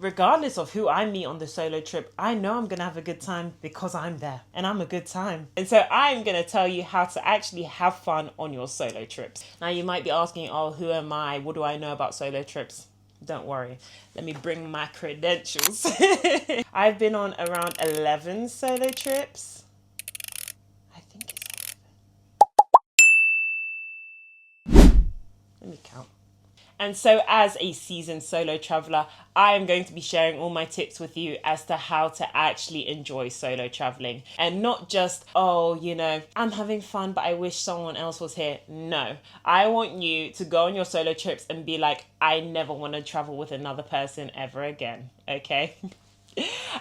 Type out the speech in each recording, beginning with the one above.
Regardless of who I meet on the solo trip, I know I'm going to have a good time because I'm there and I'm a good time. And so I'm going to tell you how to actually have fun on your solo trips. Now you might be asking, oh, who am I? What do I know about solo trips? Don't worry. Let me bring my credentials. I've been on around 11 solo trips. I think it's 11. Let me count. And so as a seasoned solo traveler, I am going to be sharing all my tips with you as to how to actually enjoy solo traveling. And not just, oh, you know, I'm having fun, but I wish someone else was here. No, I want you to go on your solo trips and be like, I never want to travel with another person ever again. Okay?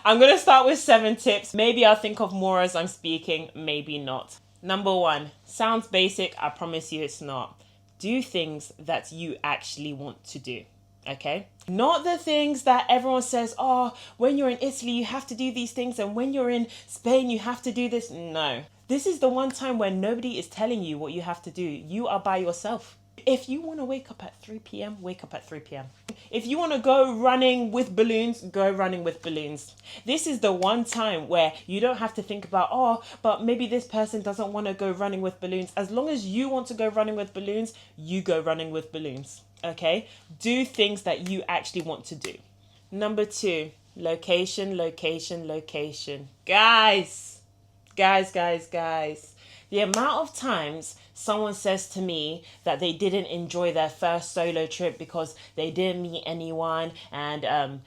I'm going to start with 7 tips. Maybe I'll think of more as I'm speaking, maybe not. Number 1, sounds basic. I promise you it's not. Do things that you actually want to do, okay? Not the things that everyone says, oh, when you're in Italy, you have to do these things. And when you're in Spain, you have to do this. No, this is the one time where nobody is telling you what you have to do. You are by yourself. If you want to wake up at 3 p.m., wake up at 3 p.m. If you want to go running with balloons, go running with balloons. This is the one time where you don't have to think about, oh, but maybe this person doesn't want to go running with balloons. As long as you want to go running with balloons, you go running with balloons. Okay? Do things that you actually want to do. Number 2, location, location, location. Guys. The amount of times someone says to me that they didn't enjoy their first solo trip because they didn't meet anyone and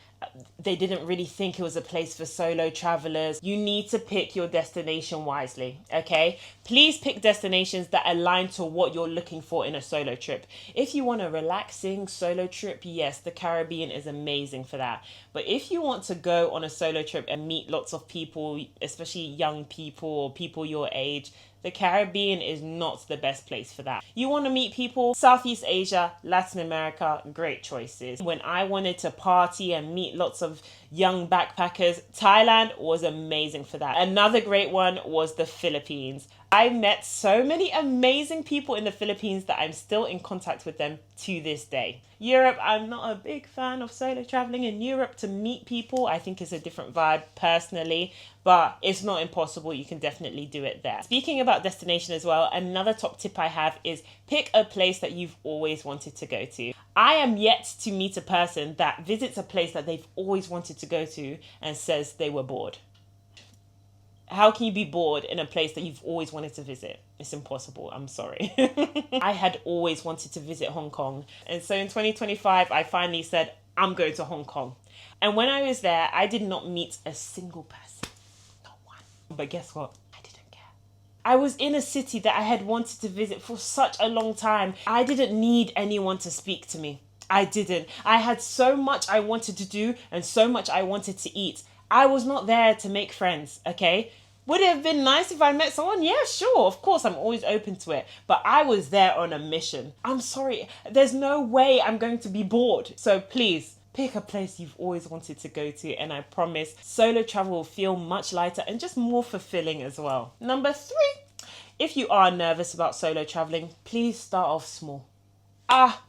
they didn't really think it was a place for solo travelers. You need to pick your destination wisely, okay? Please pick destinations that align to what you're looking for in a solo trip. If you want a relaxing solo trip, yes, the Caribbean is amazing for that. But if you want to go on a solo trip and meet lots of people, especially young people or people your age, the Caribbean is not the best place for that. You want to meet people, Southeast Asia, Latin America, great choices. When I wanted to party and meet lots of young backpackers, Thailand was amazing for that. Another great one was the Philippines. I met so many amazing people in the Philippines that I'm still in contact with them to this day. Europe, I'm not a big fan of solo traveling in Europe to meet people. I think it's a different vibe personally, but it's not impossible. You can definitely do it there. Speaking about destination as well, another top tip I have is pick a place that you've always wanted to go to. I am yet to meet a person that visits a place that they've always wanted to go to and says they were bored. How can you be bored in a place that you've always wanted to visit? It's impossible. I'm sorry. I had always wanted to visit Hong Kong. And so in 2025, I finally said, I'm going to Hong Kong. And when I was there, I did not meet a single person. Not one. But guess what? I didn't care. I was in a city that I had wanted to visit for such a long time. I didn't need anyone to speak to me. I didn't. I had so much I wanted to do and so much I wanted to eat. I was not there to make friends, okay? Would it have been nice if I met someone? Yeah, sure, of course, I'm always open to it. But I was there on a mission. I'm sorry, there's no way I'm going to be bored. So please, pick a place you've always wanted to go to, and I promise solo travel will feel much lighter and just more fulfilling as well. Number 3, if you are nervous about solo traveling, please start off small.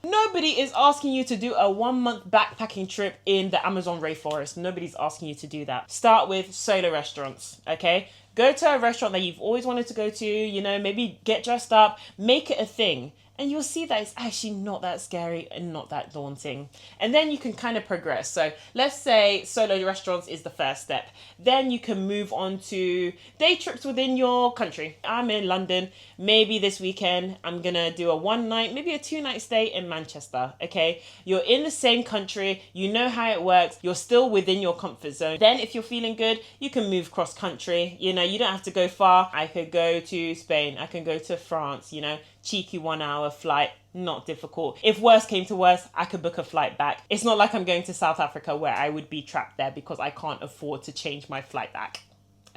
Nobody is asking you to do a 1-month backpacking trip in the Amazon rainforest. Nobody's asking you to do that. Start with solo restaurants, okay? Go to a restaurant that you've always wanted to go to, you know, maybe get dressed up, make it a thing. And you'll see that it's actually not that scary and not that daunting. And then you can kind of progress. So let's say solo restaurants is the first step. Then you can move on to day trips within your country. I'm in London. Maybe this weekend I'm going to do a 1 night, maybe a 2-night stay in Manchester. Okay. You're in the same country. You know how it works. You're still within your comfort zone. Then if you're feeling good, you can move cross country. You know, you don't have to go far. I could go to Spain. I can go to France, you know. Cheeky 1-hour flight, not difficult. If worse came to worse, I could book a flight back. It's not like I'm going to South Africa where I would be trapped there because I can't afford to change my flight back.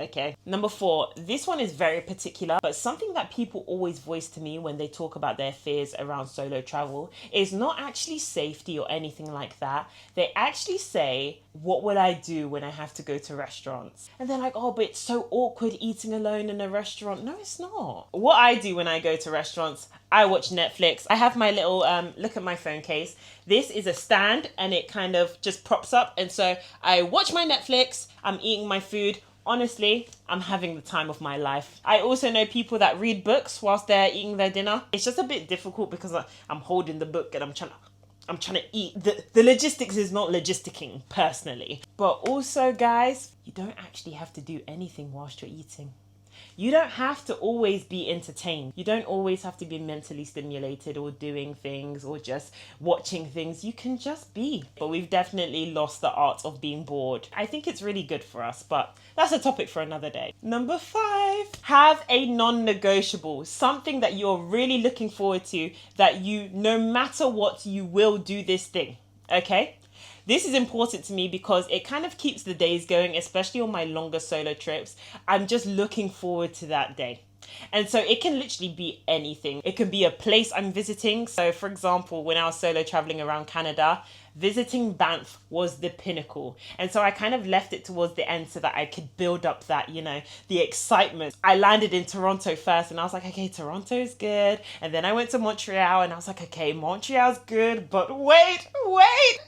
Okay. Number 4, this one is very particular, but something that people always voice to me when they talk about their fears around solo travel is not actually safety or anything like that. They actually say, what would I do when I have to go to restaurants? And they're like, oh, but it's so awkward eating alone in a restaurant. No, it's not. What I do when I go to restaurants, I watch Netflix. I have my little, look at my phone case. This is a stand and it kind of just props up. And so I watch my Netflix, I'm eating my food. Honestly, I'm having the time of my life. I also know people that read books whilst they're eating their dinner. It's just a bit difficult because I'm holding the book and I'm trying to eat. The logistics is not logisticking personally. But also, guys, you don't actually have to do anything whilst you're eating. You don't have to always be entertained. You don't always have to be mentally stimulated or doing things or just watching things. You can just be. But we've definitely lost the art of being bored. I think it's really good for us, but that's a topic for another day. Number 5, have a non-negotiable. Something that you're really looking forward to, that you, no matter what, you will do this thing. Okay? This is important to me because it kind of keeps the days going, especially on my longer solo trips. I'm just looking forward to that day. And so it can literally be anything. It can be a place I'm visiting. So for example, when I was solo traveling around Canada, visiting Banff was the pinnacle. And so I kind of left it towards the end so that I could build up that, the excitement. I landed in Toronto first and I was like, okay, Toronto's good. And then I went to Montreal and I was like, okay, Montreal's good, but wait,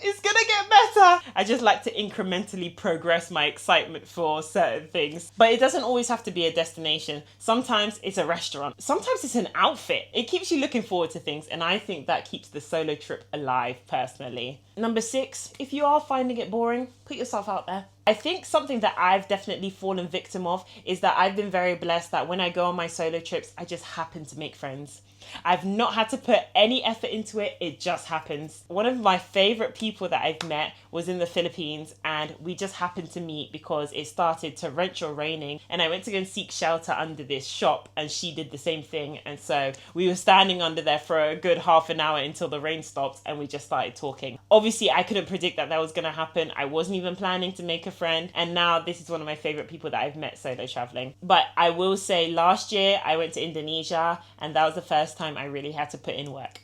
it's gonna get better. I just like to incrementally progress my excitement for certain things. But it doesn't always have to be a destination. Sometimes it's a restaurant. Sometimes it's an outfit. It keeps you looking forward to things. And I think that keeps the solo trip alive personally. Number 6, if you are finding it boring, put yourself out there. I think something that I've definitely fallen victim of is that I've been very blessed that when I go on my solo trips, I just happen to make friends. I've not had to put any effort into it. It just happens. One of my favorite people that I've met was in the Philippines, and we just happened to meet because it started to wrench or raining, and I went to go and seek shelter under this shop, and she did the same thing. And so we were standing under there for a good half an hour until the rain stopped, and we just started talking. Obviously, I couldn't predict that was going to happen. I wasn't even planning to make a friend, and now this is one of my favorite people that I've met solo traveling. But I will say, last year I went to Indonesia, and that was the first time I really had to put in work.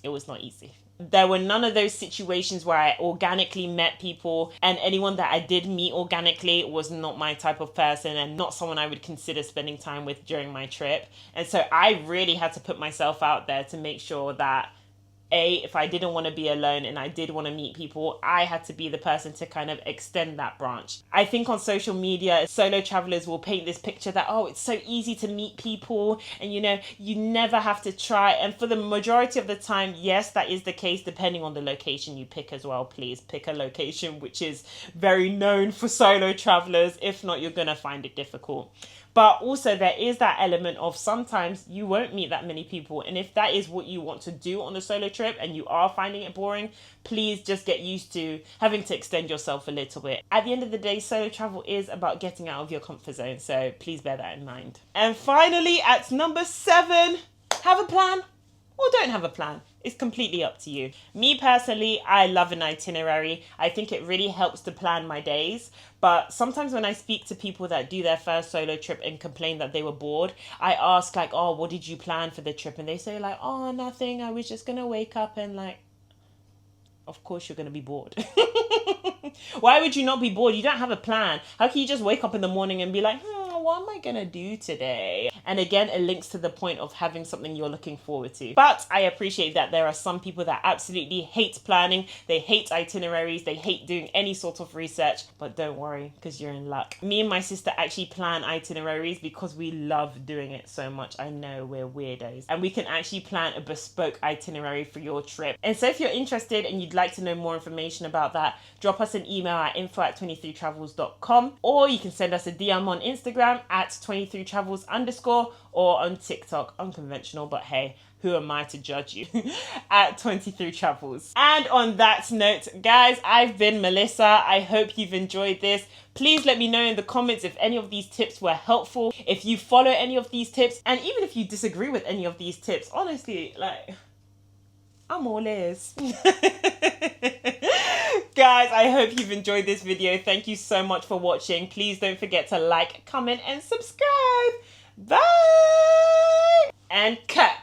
It was not easy. There were none of those situations where I organically met people, and anyone that I did meet organically was not my type of person and not someone I would consider spending time with during my trip. And so I really had to put myself out there to make sure that if I didn't want to be alone and I did want to meet people, I had to be the person to kind of extend that branch. I think on social media, solo travelers will paint this picture that, oh, it's so easy to meet people and, you never have to try. And for the majority of the time, yes, that is the case, depending on the location you pick as well. Please pick a location which is very known for solo travelers. If not, you're going to find it difficult. But also there is that element of sometimes you won't meet that many people. And if that is what you want to do on a solo trip and you are finding it boring, please just get used to having to extend yourself a little bit. At the end of the day, solo travel is about getting out of your comfort zone. So please bear that in mind. And finally, at number 7, have a plan or don't have a plan. It's completely up to you. Me personally, I love an itinerary. I think it really helps to plan my days. But sometimes when I speak to people that do their first solo trip and complain that they were bored, I ask like, oh, what did you plan for the trip? And they say like, oh, nothing. I was just going to wake up and like, of course you're going to be bored. Why would you not be bored? You don't have a plan. How can you just wake up in the morning and be like, what am I going to do today? And again, it links to the point of having something you're looking forward to. But I appreciate that there are some people that absolutely hate planning. They hate itineraries. They hate doing any sort of research. But don't worry, because you're in luck. Me and my sister actually plan itineraries because we love doing it so much. I know we're weirdos. And we can actually plan a bespoke itinerary for your trip. And so if you're interested and you'd like to know more information about that, drop us an email at info@23travels.com, or you can send us a DM on Instagram at 23travels_ or on TikTok, unconventional, but hey, who am I to judge you, at 23travels. And on that note, guys, I've been Melissa. I hope you've enjoyed this. Please let me know in the comments if any of these tips were helpful, if you follow any of these tips, and even if you disagree with any of these tips. Honestly, like, I'm all ears. Guys, I hope you've enjoyed this video. Thank you so much for watching. Please don't forget to like, comment, and subscribe. Bye! And cut.